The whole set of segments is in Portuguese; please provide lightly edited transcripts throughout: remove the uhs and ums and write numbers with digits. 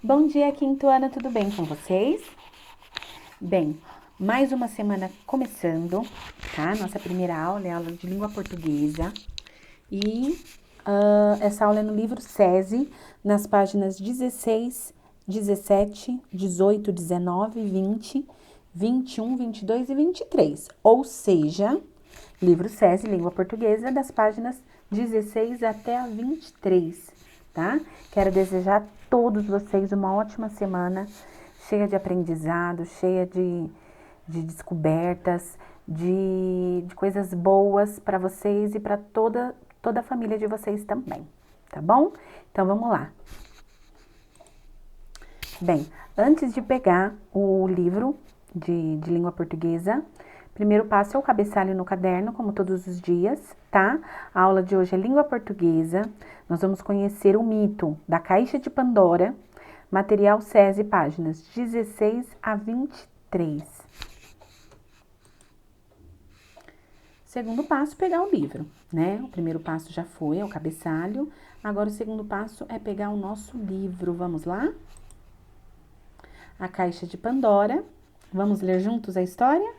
Bom dia, quinto ano, tudo bem com vocês? Bem, mais uma semana começando, tá? Nossa primeira aula é a aula de língua portuguesa e essa aula é no livro SESI, nas páginas 16, 17, 18, 19, 20, 21, 22 e 23, ou seja, livro SESI, língua portuguesa, das páginas 16 até a 23, tá? Quero desejar a todos vocês uma ótima semana, cheia de aprendizado, cheia de descobertas, de coisas boas para vocês e para toda a família de vocês também, tá bom? Então vamos lá. Bem, antes de pegar o livro de língua portuguesa, primeiro passo é o cabeçalho no caderno, como todos os dias, tá? A aula de hoje é língua portuguesa. Nós vamos conhecer o mito da Caixa de Pandora, material SESI, páginas 16 a 23. Segundo passo, pegar o livro, né? O primeiro passo já foi, é o cabeçalho. Agora o segundo passo é pegar o nosso livro. Vamos lá? A Caixa de Pandora. Vamos ler juntos a história?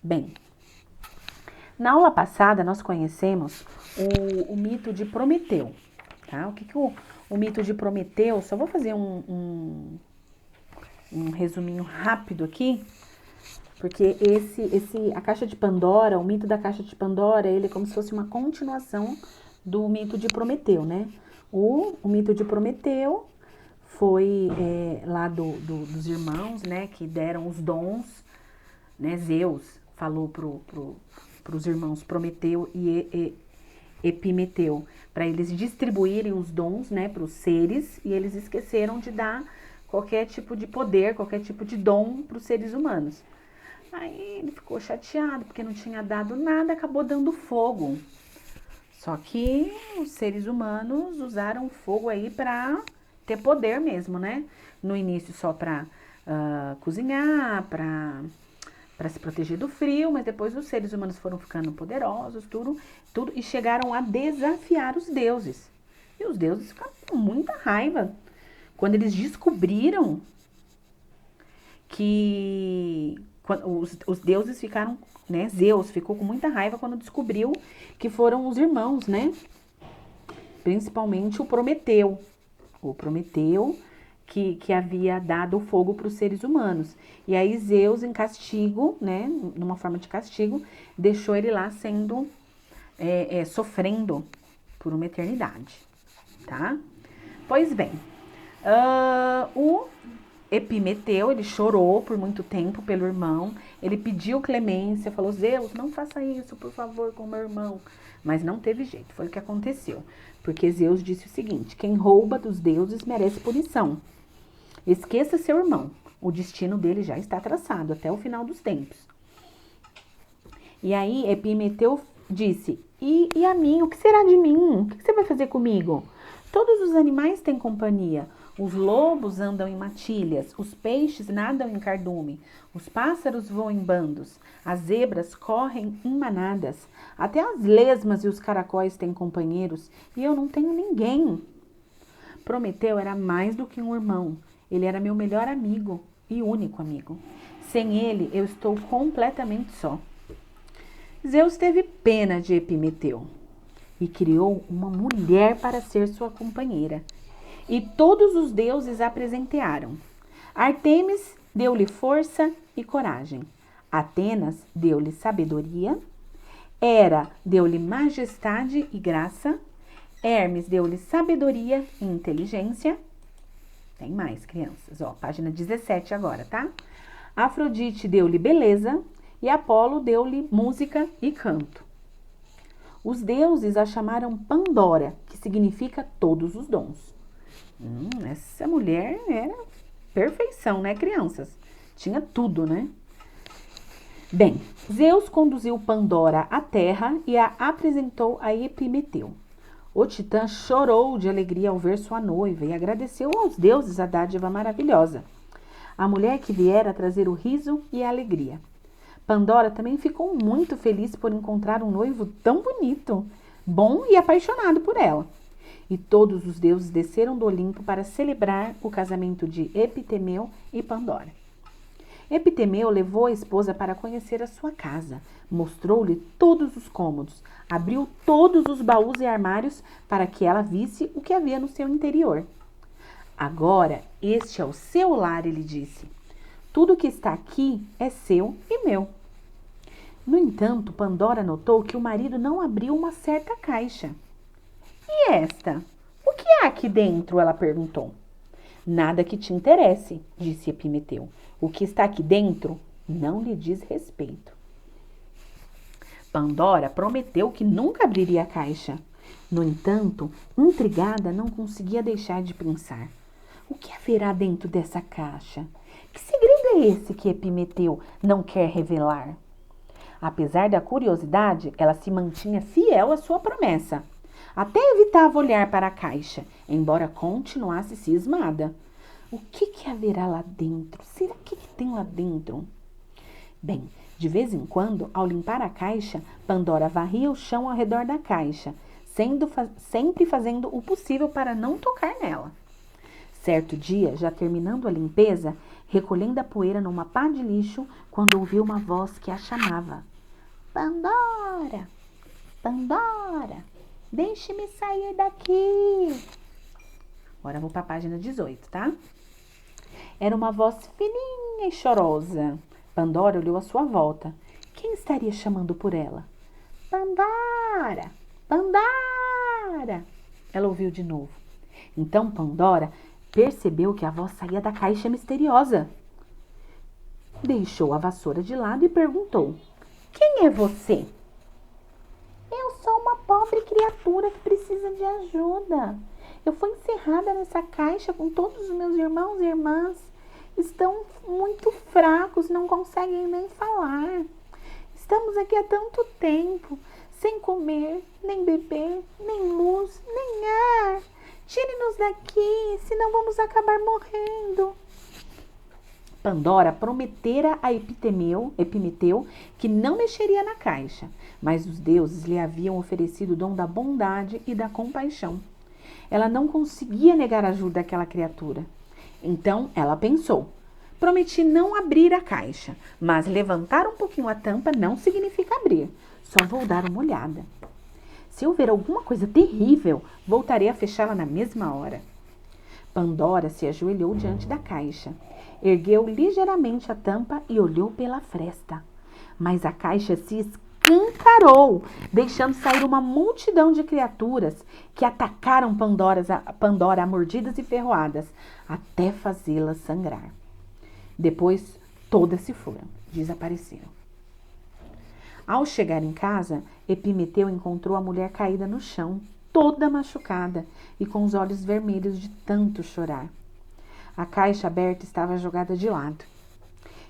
Bem, na aula passada nós conhecemos o mito de Prometeu, tá? O que o mito de Prometeu, só vou fazer um resuminho rápido aqui, porque a Caixa de Pandora, o mito da Caixa de Pandora, ele é como se fosse uma continuação do mito de Prometeu, né? O mito de Prometeu foi lá dos irmãos, né, que deram os dons, né? Zeus falou pros irmãos Prometeu e Epimeteu, para eles distribuírem os dons, né, para os seres, e eles esqueceram de dar qualquer tipo de poder, qualquer tipo de dom para os seres humanos. Aí ele ficou chateado porque não tinha dado nada, acabou dando fogo. Só que os seres humanos usaram o fogo aí para ter poder mesmo, né? No início só para cozinhar, para se proteger do frio, mas depois os seres humanos foram ficando poderosos, tudo, e chegaram a desafiar os deuses. E os deuses ficaram com muita raiva quando eles descobriram que os deuses ficaram, né? Zeus ficou com muita raiva quando descobriu que foram os irmãos, né? Principalmente o Prometeu. O Prometeu que havia dado o fogo para os seres humanos. E aí Zeus, em castigo, né? Numa forma de castigo, deixou ele lá sendo, sofrendo por uma eternidade, tá? Pois bem, o Epimeteu, ele chorou por muito tempo pelo irmão, ele pediu clemência, falou, Zeus, não faça isso, por favor, com meu irmão. Mas não teve jeito, foi o que aconteceu. Porque Zeus disse o seguinte, quem rouba dos deuses merece punição. Esqueça seu irmão, o destino dele já está traçado até o final dos tempos. E aí Epimeteu disse, e a mim, o que será de mim? O que você vai fazer comigo? Todos os animais têm companhia. Os lobos andam em matilhas, os peixes nadam em cardume, os pássaros voam em bandos, as zebras correm em manadas, até as lesmas e os caracóis têm companheiros, e eu não tenho ninguém. Prometeu era mais do que um irmão, ele era meu melhor amigo e único amigo. Sem ele, eu estou completamente só. Zeus teve pena de Epimeteu e criou uma mulher para ser sua companheira. E todos os deuses a presentearam. Ártemis deu-lhe força e coragem. Atenas deu-lhe sabedoria. Hera deu-lhe majestade e graça. Hermes deu-lhe sabedoria e inteligência. Tem mais, crianças. Ó, página 17 agora, tá? Afrodite deu-lhe beleza. E Apolo deu-lhe música e canto. Os deuses a chamaram Pandora, que significa todos os dons. Essa mulher era perfeição, né, crianças? Tinha tudo, né? Bem, Zeus conduziu Pandora à terra e a apresentou a Epimeteu. O titã chorou de alegria ao ver sua noiva e agradeceu aos deuses a dádiva maravilhosa. A mulher que viera trazer o riso e a alegria. Pandora também ficou muito feliz por encontrar um noivo tão bonito, bom e apaixonado por ela. E todos os deuses desceram do Olimpo para celebrar o casamento de Epitemeu e Pandora. Epitemeu levou a esposa para conhecer a sua casa, mostrou-lhe todos os cômodos, abriu todos os baús e armários para que ela visse o que havia no seu interior. Agora, este é o seu lar, ele disse. Tudo que está aqui é seu e meu. No entanto, Pandora notou que o marido não abriu uma certa caixa. E esta? O que há aqui dentro? Ela perguntou. Nada que te interesse, disse Epimeteu. O que está aqui dentro não lhe diz respeito. Pandora prometeu que nunca abriria a caixa. No entanto, intrigada, não conseguia deixar de pensar. O que haverá dentro dessa caixa? Que segredo é esse que Epimeteu não quer revelar? Apesar da curiosidade, ela se mantinha fiel à sua promessa. Até evitava olhar para a caixa, embora continuasse cismada. O que haverá lá dentro? Será que tem lá dentro? Bem, de vez em quando, ao limpar a caixa, Pandora varria o chão ao redor da caixa, sempre fazendo o possível para não tocar nela. Certo dia, já terminando a limpeza, recolhendo a poeira numa pá de lixo, quando ouviu uma voz que a chamava. Pandora! Pandora! Deixe-me sair daqui! Agora vou para a página 18, tá? Era uma voz fininha e chorosa. Pandora olhou à sua volta. Quem estaria chamando por ela? Pandora! Pandora! Ela ouviu de novo. Então Pandora percebeu que a voz saía da caixa misteriosa. Deixou a vassoura de lado e perguntou. Quem é você? Eu sou uma pobre criatura que precisa de ajuda. Eu fui encerrada nessa caixa com todos os meus irmãos e irmãs. Estão muito fracos, não conseguem nem falar. Estamos aqui há tanto tempo, sem comer, nem beber, nem luz, nem ar. Tire-nos daqui, senão vamos acabar morrendo. Pandora prometera a Epimeteu que não mexeria na caixa, mas os deuses lhe haviam oferecido o dom da bondade e da compaixão. Ela não conseguia negar a ajuda àquela criatura. Então ela pensou, prometi não abrir a caixa, mas levantar um pouquinho a tampa não significa abrir, só vou dar uma olhada. Se houver alguma coisa terrível, voltarei a fechá-la na mesma hora. Pandora se ajoelhou diante da caixa, ergueu ligeiramente a tampa e olhou pela fresta. Mas a caixa se escancarou, deixando sair uma multidão de criaturas que atacaram Pandora a mordidas e ferroadas, até fazê-la sangrar. Depois, todas se foram, desapareceram. Ao chegar em casa, Epimeteu encontrou a mulher caída no chão, toda machucada e com os olhos vermelhos de tanto chorar. A caixa aberta estava jogada de lado.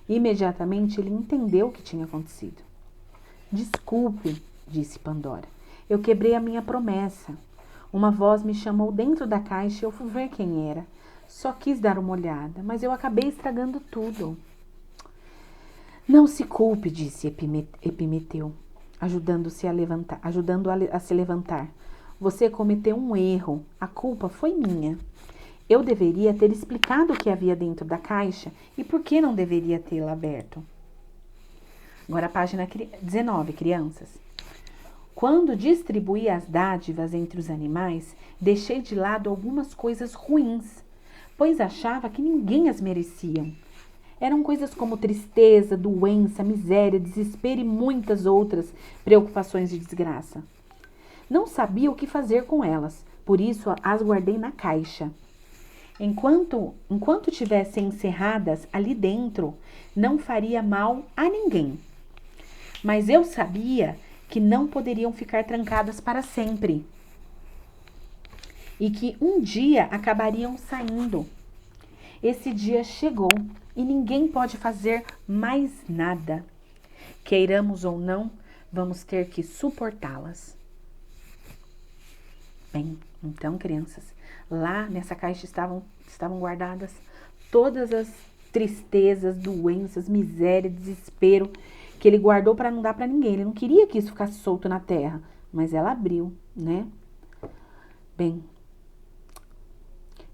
Imediatamente ele entendeu o que tinha acontecido. Desculpe, disse Pandora. Eu quebrei a minha promessa. Uma voz me chamou dentro da caixa e eu fui ver quem era. Só quis dar uma olhada, mas eu acabei estragando tudo. Não se culpe, disse Epimeteu, ajudando-a a se levantar. Você cometeu um erro. A culpa foi minha. Eu deveria ter explicado o que havia dentro da caixa e por que não deveria tê-la aberto. Agora a página 19, crianças. Quando distribuí as dádivas entre os animais, deixei de lado algumas coisas ruins, pois achava que ninguém as merecia. Eram coisas como tristeza, doença, miséria, desespero e muitas outras preocupações e desgraça. Não sabia o que fazer com elas, por isso as guardei na caixa. Enquanto tivessem encerradas ali dentro, não faria mal a ninguém. Mas eu sabia que não poderiam ficar trancadas para sempre e que um dia acabariam saindo. Esse dia chegou e ninguém pode fazer mais nada. Queiramos ou não, vamos ter que suportá-las. Bem, então, crianças, lá nessa caixa estavam guardadas todas as tristezas, doenças, miséria, desespero que ele guardou para não dar para ninguém. Ele não queria que isso ficasse solto na terra, mas ela abriu, né? Bem,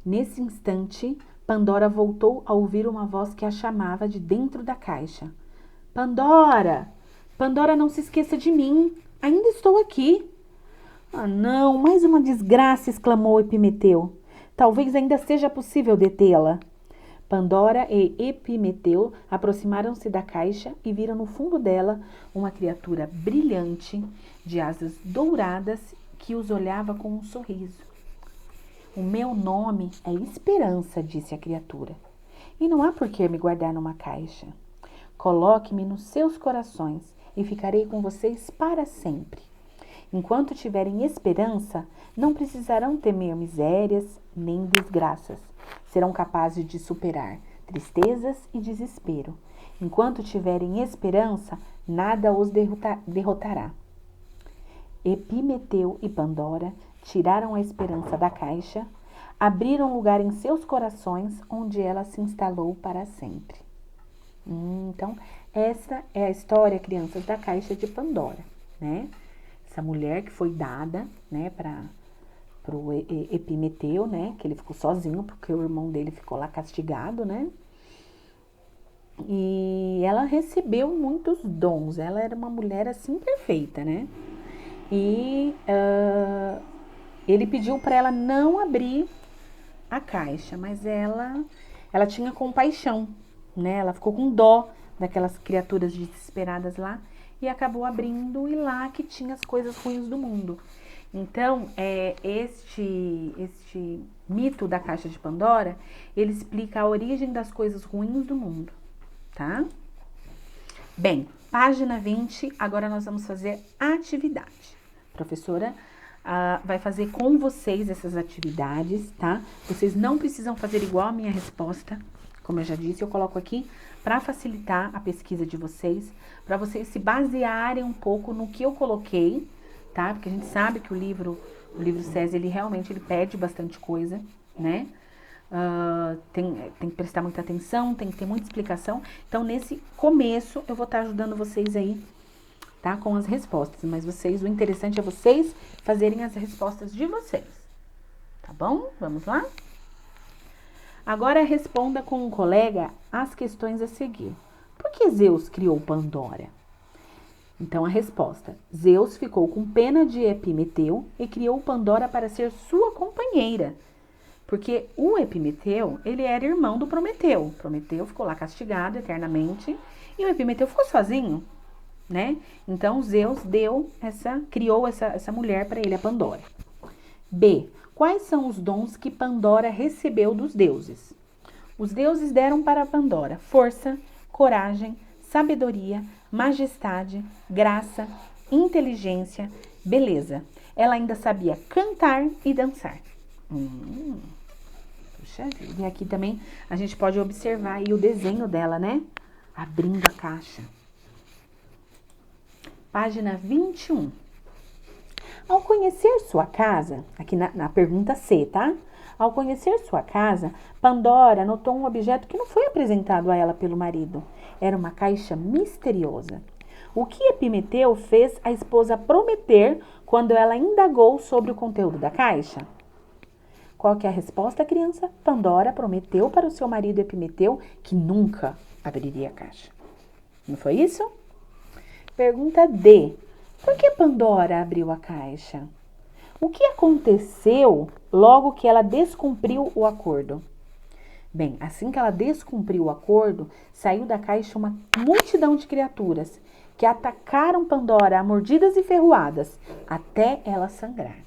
Nesse instante, Pandora voltou a ouvir uma voz que a chamava de dentro da caixa. Pandora! Pandora, não se esqueça de mim. Ainda estou aqui. Ah, não, mais uma desgraça, exclamou Epimeteu. Talvez ainda seja possível detê-la. Pandora e Epimeteu aproximaram-se da caixa e viram no fundo dela uma criatura brilhante, de asas douradas, que os olhava com um sorriso. O meu nome é Esperança, disse a criatura, e não há por que me guardar numa caixa. Coloque-me nos seus corações e ficarei com vocês para sempre. Enquanto tiverem esperança, não precisarão temer misérias nem desgraças. Serão capazes de superar tristezas e desespero. Enquanto tiverem esperança, nada os derrotará. Epimeteu e Pandora tiraram a esperança da caixa, abriram lugar em seus corações, onde ela se instalou para sempre. Então, essa é a história, crianças, da caixa de Pandora, né? Essa mulher que foi dada, né, para o Epimeteu, né, que ele ficou sozinho, porque o irmão dele ficou lá castigado, né? E ela recebeu muitos dons, ela era uma mulher assim perfeita, né? E ele pediu para ela não abrir a caixa, mas ela tinha compaixão, né? Ela ficou com dó daquelas criaturas desesperadas lá e acabou abrindo, e lá que tinha as coisas ruins do mundo. Então, este mito da caixa de Pandora, ele explica a origem das coisas ruins do mundo, tá? Bem, página 20, agora nós vamos fazer atividade. A professora vai fazer com vocês essas atividades, tá? Vocês não precisam fazer igual a minha resposta, como eu já disse, eu coloco aqui para facilitar a pesquisa de vocês, para vocês se basearem um pouco no que eu coloquei, tá? Porque a gente sabe que o livro SESI, ele realmente pede bastante coisa, né? Tem que prestar muita atenção, tem que ter muita explicação. Então, nesse começo, eu vou estar ajudando vocês aí, tá? Com as respostas. Mas o interessante é vocês fazerem as respostas de vocês. Tá bom? Vamos lá? Agora responda com um colega as questões a seguir. Por que Zeus criou Pandora? Então, a resposta. Zeus ficou com pena de Epimeteu e criou Pandora para ser sua companheira. Porque o Epimeteu, ele era irmão do Prometeu. Prometeu ficou lá castigado eternamente e o Epimeteu ficou sozinho, né? Então, Zeus criou essa mulher para ele, a Pandora. B. Quais são os dons que Pandora recebeu dos deuses? Os deuses deram para Pandora força, coragem, sabedoria, majestade, graça, inteligência, beleza. Ela ainda sabia cantar e dançar. Puxa vida. E aqui também a gente pode observar aí o desenho dela, né? Abrindo a caixa. Página 21. Ao conhecer sua casa, aqui na pergunta C, tá? Ao conhecer sua casa, Pandora notou um objeto que não foi apresentado a ela pelo marido. Era uma caixa misteriosa. O que Epimeteu fez a esposa Prometer quando ela indagou sobre o conteúdo da caixa? Qual que é a resposta, criança? Pandora prometeu para o seu marido Epimeteu que nunca abriria a caixa. Não foi isso? Pergunta D. Por que Pandora abriu a caixa? O que aconteceu logo que ela descumpriu o acordo? Bem, assim que ela descumpriu o acordo, saiu da caixa uma multidão de criaturas que atacaram Pandora a mordidas e ferroadas até ela sangrar.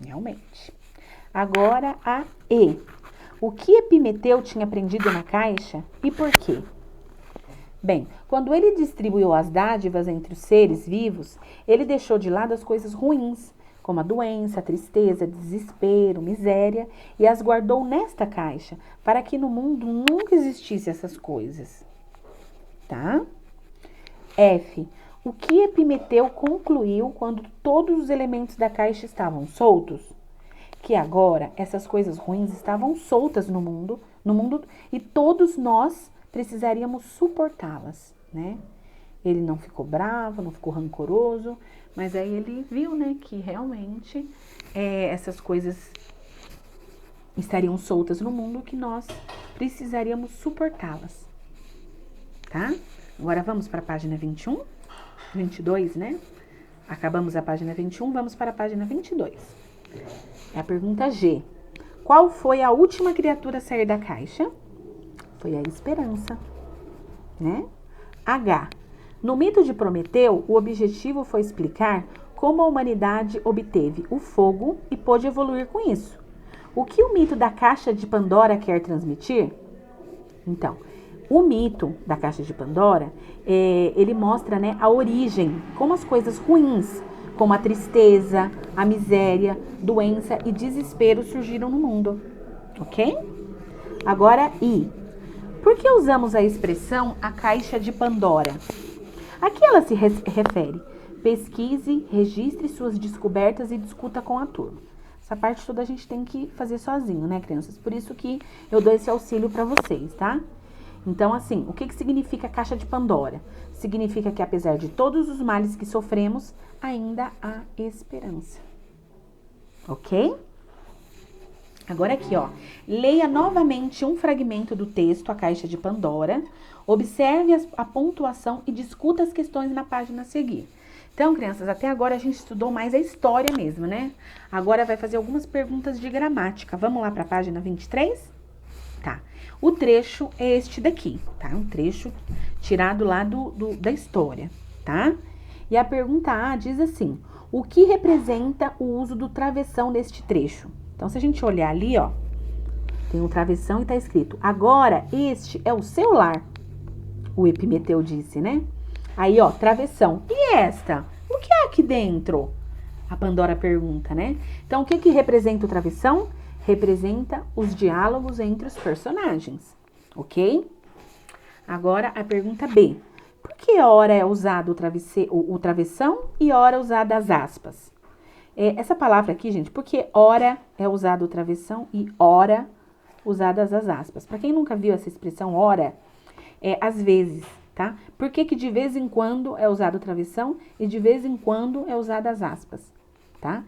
Realmente. Agora a E. O que Epimeteu tinha prendido na caixa e por quê? Bem, quando ele distribuiu as dádivas entre os seres vivos, ele deixou de lado as coisas ruins, como a doença, a tristeza, desespero, miséria, e as guardou nesta caixa, para que no mundo nunca existisse essas coisas. Tá? F. O que Epimeteu concluiu quando todos os elementos da caixa estavam soltos? Que agora essas coisas ruins estavam soltas no mundo e todos nós precisaríamos suportá-las, né? Ele não ficou bravo, não ficou rancoroso, mas aí ele viu, né, que realmente essas coisas estariam soltas no mundo que nós precisaríamos suportá-las, tá? Agora vamos para a página 21, 22, né? Acabamos a página 21, vamos para a página 22. É a pergunta G. Qual foi a última criatura a sair da caixa? Foi a esperança, né? H. No mito de Prometeu, o objetivo foi explicar como a humanidade obteve o fogo e pôde evoluir com isso. O que o mito da caixa de Pandora quer transmitir? Então, o mito da caixa de Pandora, ele mostra, né, a origem, como as coisas ruins, como a tristeza, a miséria, doença e desespero surgiram no mundo, ok? Agora, I. Por que usamos a expressão a caixa de Pandora? A que ela se refere? Pesquise, registre suas descobertas e discuta com a turma. Essa parte toda a gente tem que fazer sozinho, né, crianças? Por isso que eu dou esse auxílio para vocês, tá? Então, assim, o que significa caixa de Pandora? Significa que apesar de todos os males que sofremos, ainda há esperança. Ok? Agora aqui, ó. Leia novamente um fragmento do texto, a caixa de Pandora. Observe a pontuação e discuta as questões na página a seguir. Então, crianças, até agora a gente estudou mais a história mesmo, né? Agora vai fazer algumas perguntas de gramática. Vamos lá para a página 23? Tá. O trecho é este daqui, tá? Um trecho tirado lá da história, tá? E a pergunta A diz assim: o que representa o uso do travessão neste trecho? Então, se a gente olhar ali, ó, tem um travessão e tá escrito: agora este é o seu lar. O Epimeteu disse, né? Aí, ó, travessão. E esta? O que é aqui dentro? A Pandora pergunta, né? Então, o que representa o travessão? Representa os diálogos entre os personagens, ok? Agora, a pergunta B. Por que ora é usado o travessão e ora usada as aspas? Essa palavra aqui, gente, porque ora é usado o travessão e ora usadas as aspas. Para quem nunca viu essa expressão ora, às vezes, tá? Por que de vez em quando é usado o travessão e de vez em quando é usada as aspas, tá?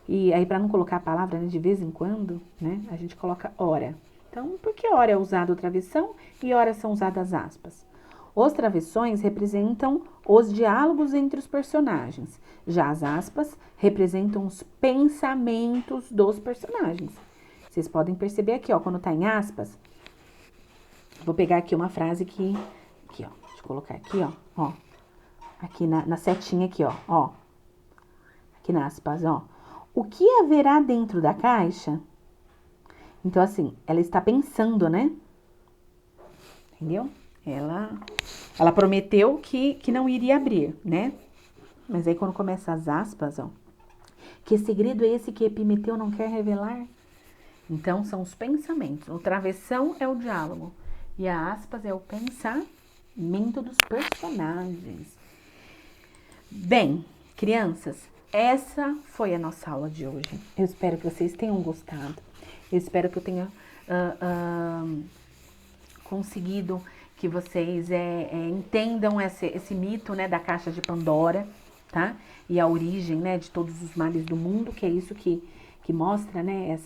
E aí, para não colocar a palavra, né, de vez em quando, né, a gente coloca ora. Então, por que ora é usado o travessão e ora são usadas aspas? Os travessões representam os diálogos entre os personagens. Já as aspas representam os pensamentos dos personagens. Vocês podem perceber aqui, ó, quando tá em aspas, vou pegar aqui uma frase aqui, ó, deixa eu colocar aqui, ó, aqui na setinha aqui, ó, aqui nas aspas, ó. O que haverá dentro da caixa? Então, assim, ela está pensando, né? Entendeu? Ela prometeu que não iria abrir, né? Mas aí, quando começa as aspas, ó. Que segredo é esse que Epimeteu não quer revelar? Então, são os pensamentos. O travessão é o diálogo. E a aspas é o pensamento dos personagens. Bem, crianças, essa foi a nossa aula de hoje. Eu espero que vocês tenham gostado. Eu espero que eu tenha conseguido que vocês entendam esse mito, né, da caixa de Pandora, tá? E a origem, né, de todos os males do mundo, que é isso que mostra, né,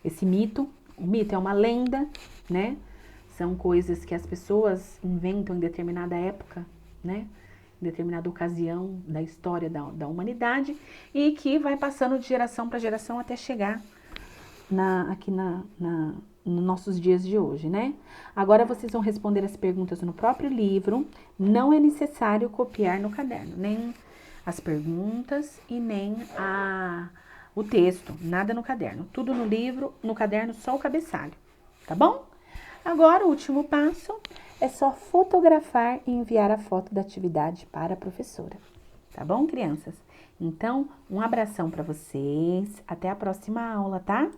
esse mito. O mito é uma lenda, né? São coisas que as pessoas inventam em determinada época, né? Em determinada ocasião da história da humanidade e que vai passando de geração para geração até chegar aqui nos nossos dias de hoje, né? Agora vocês vão responder as perguntas no próprio livro. Não é necessário copiar no caderno, nem as perguntas e nem o texto, nada no caderno. Tudo no livro, no caderno, só o cabeçalho, tá bom? Agora, o último passo é só fotografar e enviar a foto da atividade para a professora. Tá bom, crianças? Então, um abração para vocês. Até a próxima aula, tá?